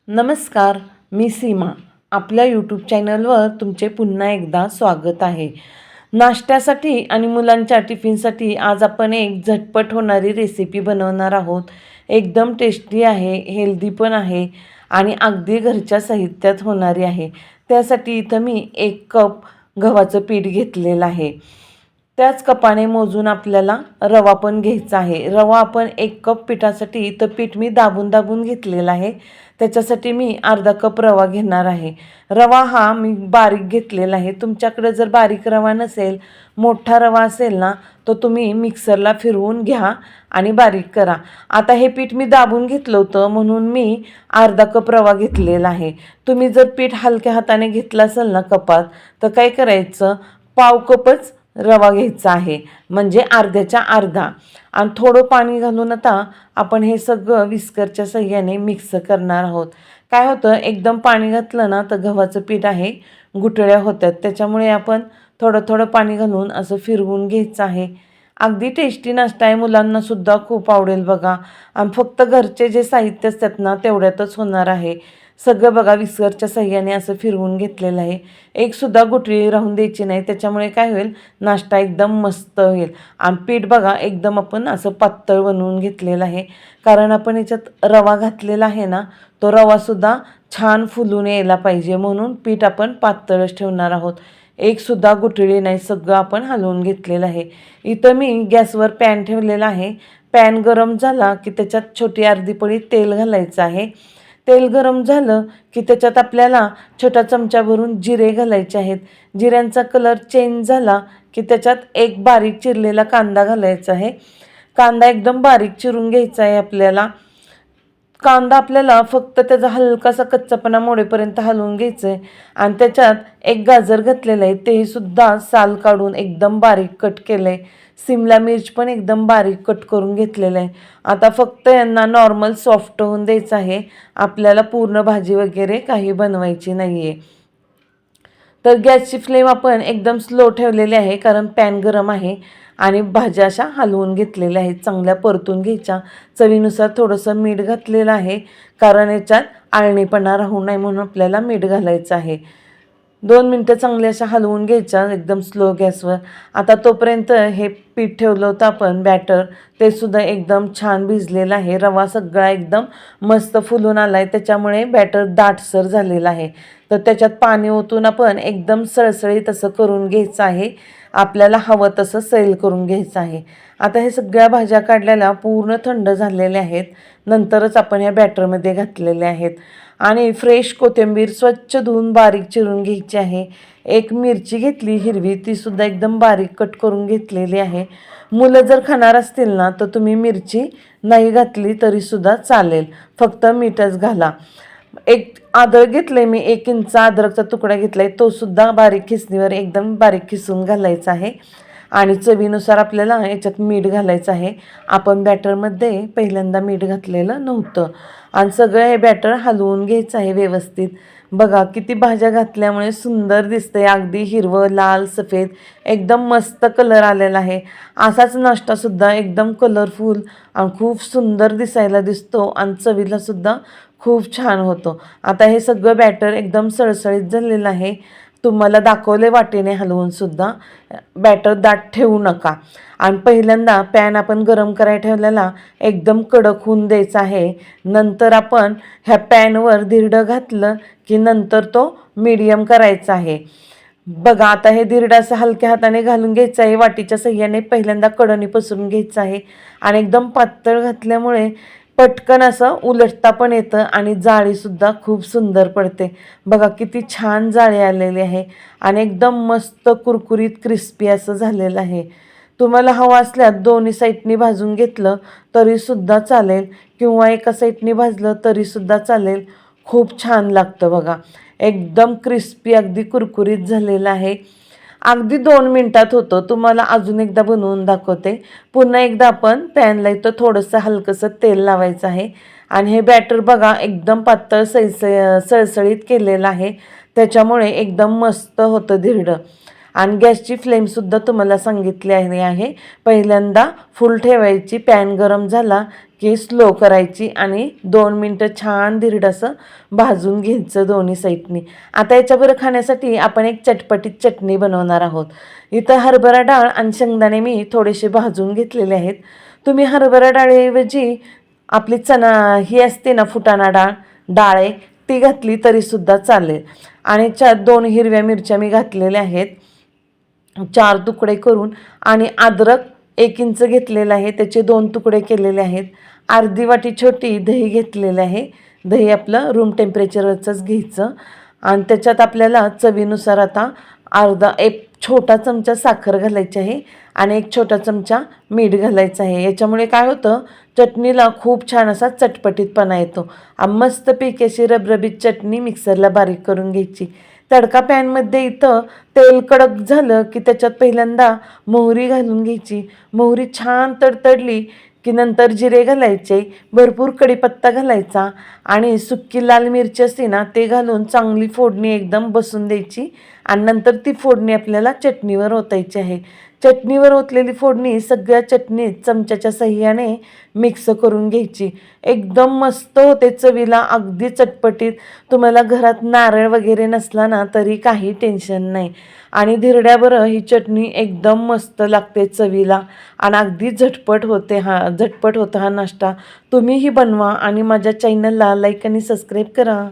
नमस्कार, मी सीमा. आपल्या यूट्यूब चॅनलवर तुमचे पुन्हा एकदा स्वागत आहे. नाश्त्यासाठी आणि मुलांच्या टिफिनसाठी आज आपण एक झटपट होणारी रेसिपी बनवणार आहोत. एकदम टेस्टी आहे, हेल्दी पण आहे आणि अगदी घरच्या साहित्यात होणारी आहे. त्यासाठी इथं मी 1 कप गव्हाचं पीठ घेतलेलं आहे. त्याच कपाने मोजून आपल्याला रवा पण घ्यायचा आहे. रवा आपण 1 कप पिठासाठी इथं पीठ मी दाबून घेतलेलं आहे. त्याच्यासाठी मी अर्धा कप रवा घेणार आहे. रवा हा मी बारीक घेतलेला आहे. तुमच्याकडे जर बारीक रवा नसेल, मोठा रवा असेल ना, तो तुम्ही मिक्सरला फिरवून घ्या आणि बारीक करा. आता हे पीठ मी दाबून घेतलं होतं म्हणून मी अर्धा कप रवा घेतलेला आहे. तुम्ही जर पीठ हलक्या हाताने घेतलं असेल ना कपात, तर काय करायचं, पाव कपच रवा घ्यायचा आहे, म्हणजे अर्ध्याच्या अर्धा. आणि थोडं पाणी घालून आता आपण हे सगळं विस्करच्या साहाय्याने मिक्स करणार आहोत. काय होतं, एकदम पाणी घातलं ना तर गव्हाचं पीठ आहे गुठळ्या होतात. त्याच्यामुळे आपण थोडं थोडं पाणी घालून असं फिरवून घ्यायचं आहे. अगदी टेस्टी नाश्ता आहे, मुलांनासुद्धा खूप आवडेल बघा. आणि फक्त घरचे जे साहित्य असतात ना तेवढ्यातच होणार आहे. सगळं बघा विस्करच्या साहाय्याने असं फिरवून घेतलेलं आहे. एकसुद्धा गुठळी राहून द्यायची नाही, त्याच्यामुळे काय होईल, नाश्ता एकदम मस्त होईल. आणि पीठ बघा एकदम आपण असं पातळ बनवून घेतलेलं आहे, कारण आपण याच्यात रवा घातलेला आहे ना, तो रवासुद्धा छान फुलून यायला पाहिजे, म्हणून पीठ आपण पातळच ठेवणार आहोत. एकसुद्धा गुठळी नाही, सगळं आपण हलवून घेतलेलं आहे. इथं मी गॅसवर पॅन ठेवलेला आहे. पॅन गरम झाला की त्याच्यात छोटी अर्धी पळी तेल घालायचं आहे. तेल गरम झालं की त्याच्यात आपल्याला छोटा चमचा भरून जिरे घालायचे आहेत. जिऱ्यांचा कलर चेंज झाला की त्याच्यात एक बारीक चिरलेला कांदा घालायचा आहे. कांदा एकदम बारीक चिरून घ्यायचा आहे आपल्याला. कांदा आपल्याला फक्त त्याचा हलकासा कच्चापणा मोडेपर्यंत हलवून घ्यायचं आहे. आणि त्याच्यात एक गाजर घातलेलं आहे, तेही सुद्धा साल काढून एकदम बारीक कट केलं आहे. सिमला मिर्च पण एकदम बारीक कट करून घेतलेलं आहे. आता फक्त यांना नॉर्मल सॉफ्ट होऊन द्यायचं आहे, आपल्याला पूर्ण भाजी वगैरे काही बनवायची नाही आहे. तर गॅसची फ्लेम आपण एकदम स्लो ठेवलेली आहे, कारण पॅन गरम आहे. आणि भाज्या अशा हलवून घेतलेल्या आहेत, चांगल्या परतून घ्यायच्या. चवीनुसार थोडंसं मीठ घातलेलं आहे, कारण याच्यात आळणीपणा राहू नये म्हणून आपल्याला मीठ घालायचं आहे. 2 मिनटं चांगले अशा हलवून घ्यायच्या एकदम स्लो गॅसवर. आता तोपर्यंत हे पीठ ठेवलं होतं आपण बॅटर, ते सुद्धा एकदम छान भिजलेलं आहे. रवा सगळा एकदम मस्त फुलून आला आहे, त्याच्यामुळे बॅटर दाटसर झालेलं आहे. तर त्याच्यात पाणी ओतून आपण एकदम सळसळीत असं करून घ्यायचं आहे. आपल्याला हवं तसं सैल करून घ्यायचं आहे. आता हे सगळ्या भाज्या काढलेल्या पूर्ण थंड झालेल्या आहेत, नंतरच आपण ह्या बॅटरमध्ये घातलेल्या आहेत. आणि फ्रेश कोथिंबीर स्वच्छ धुवून बारीक चिरून घ्यायची आहे. एक मिरची घेतली हिरवी, तीसुद्धा एकदम बारीक कट करून घेतलेली आहे. मुलं जर खाणार असतील ना तर तुम्ही मिरची नाही घातली तरीसुद्धा चालेल, फक्त मीठच घाला. एक अद्रक घेतलं आहे मी, 1 इंच अद्रकचा तुकडा घेतला आहे, तोसुद्धा बारीक खिसणीवर एकदम बारीक खिसून घालायचा आहे. आणि चवीनुसार आपल्याला याच्यात मीठ घालायचं आहे. आपण बॅटरमध्ये पहिल्यांदा मीठ घातलेलं नव्हतं. आणि सगळं हे बॅटर हलवून घ्यायचं आहे व्यवस्थित. बघा किती भाज्या घातल्यामुळे सुंदर दिसतंय, अगदी हिरवं, लाल, सफेद एकदम मस्त कलर आलेला आहे. असाच नाश्तासुद्धा एकदम कलरफुल आणि खूप सुंदर दिसायला दिसतो आणि चवीलासुद्धा खूप छान होतो. आता हे सगळं बॅटर एकदम सळसळीत झालेलं आहे. तुम्हाला दाखवले वाटेने हलवूनसुद्धा. बॅटर दाट ठेवू नका. आणि पहिल्यांदा पॅन आपण गरम करायला ठेवलेला एकदम कडक होऊन द्यायचा आहे. नंतर आपण ह्या पॅनवर धिरडं घातलं की नंतर तो मीडियम करायचा आहे. बघा आता हे धिरडं असं हलक्या हाताने घालून घ्यायचं आहे, वाटीच्या साहाय्याने पहिल्यांदा कडणी पसरून घ्यायचं आहे. आणि एकदम पातळ घातल्यामुळे पटकन असं उलटता पण येतं आणि जाळीसुद्धा खूप सुंदर पडते. बघा किती छान जाळी आलेली आहे आणि एकदम मस्त कुरकुरीत क्रिस्पी असं झालेलं आहे. तुम्हाला हवं असल्यास दोन्ही साईडनी भाजून घेतलं तरीसुद्धा चालेल, किंवा एका साईडनी भाजलं तरीसुद्धा चालेल. खूप छान लागतं बघा, एकदम क्रिस्पी अगदी कुरकुरीत झालेलं आहे. अगदी 2 मिनटात होतं. तुम्हाला अजून एकदा बनवून दाखवते. पुन्हा एकदा आपण पॅनला इथं थोडंसं हलकंसं तेल लावायचं आहे. आणि हे बॅटर बघा एकदम पातळ सळसळीत केलेलं आहे, त्याच्यामुळे एकदम मस्त होतं धिरडं. आणि गॅसची फ्लेमसुद्धा तुम्हाला सांगितलेली आहे. पहिल्यांदा फुल ठेवायची, पॅन गरम झाला की स्लो करायची आणि 2 मिनटं छान धिरडं भाजून घ्यायचं दोन्ही साईडनी. आता याच्याबरोबर खाण्यासाठी आपण एक चटपटीत चटणी बनवणार आहोत. इथं हरभरा डाळ आणि शेंगदाणे मी थोडेसे भाजून घेतलेले आहेत. तुम्ही हरभरा डाळीऐवजी आपली चणा ही असते ना फुटाणा डाळ ती घातली तरीसुद्धा चालेल. आणि 2 हिरव्या मिरच्या मी घातलेल्या आहेत 4 तुकडे करून. आणि अद्रक 1 इंच घेतलेलं आहे, त्याचे 2 तुकडे केलेले आहेत. अर्धी वाटी छोटी दही घेतलेलं आहे. दही आपलं रूम टेम्परेचरवरचंच घ्यायचं. आणि त्याच्यात आपल्याला चवीनुसार आता एक छोटा चमचा साखर घालायची आहे आणि 1 छोटा चमचा मीठ घालायचं आहे. याच्यामुळे काय होतं, चटणीला खूप छान असा चटपटीतपणा येतो. मस्तपैकी अशी रबरबीत चटणी मिक्सरला बारीक करून घ्यायची. तडका पॅनमध्ये इथं तेल कडक झालं की त्याच्यात पहिल्यांदा मोहरी घालून घ्यायची. मोहरी छान तडतडली की नंतर जिरे घालायचे, भरपूर कढीपत्ता घालायचा आणि सुक्की लाल मिरची असते ना ते घालून चांगली फोडणी एकदम बसून द्यायची. आणि नंतर ती फोडणी आपल्याला चटणीवर ओतायची आहे. चटणीवर ओतलेली फोडणी सगळ्या चटणीत चमच्याच्या सहाय्याने मिक्स करून घ्यायची. एकदम मस्त होते चवीला, अगदी चटपटीत. तुम्हाला घरात नारळ वगैरे नसला ना तरी काही टेन्शन नाही. आणि धिरड्याबरोबर ही चटणी एकदम मस्त लागते चवीला आणि अगदी झटपट होता हा नाश्ता. तुम्हीही बनवा आणि माझ्या चॅनलला लाईक आणि सबस्क्राईब करा.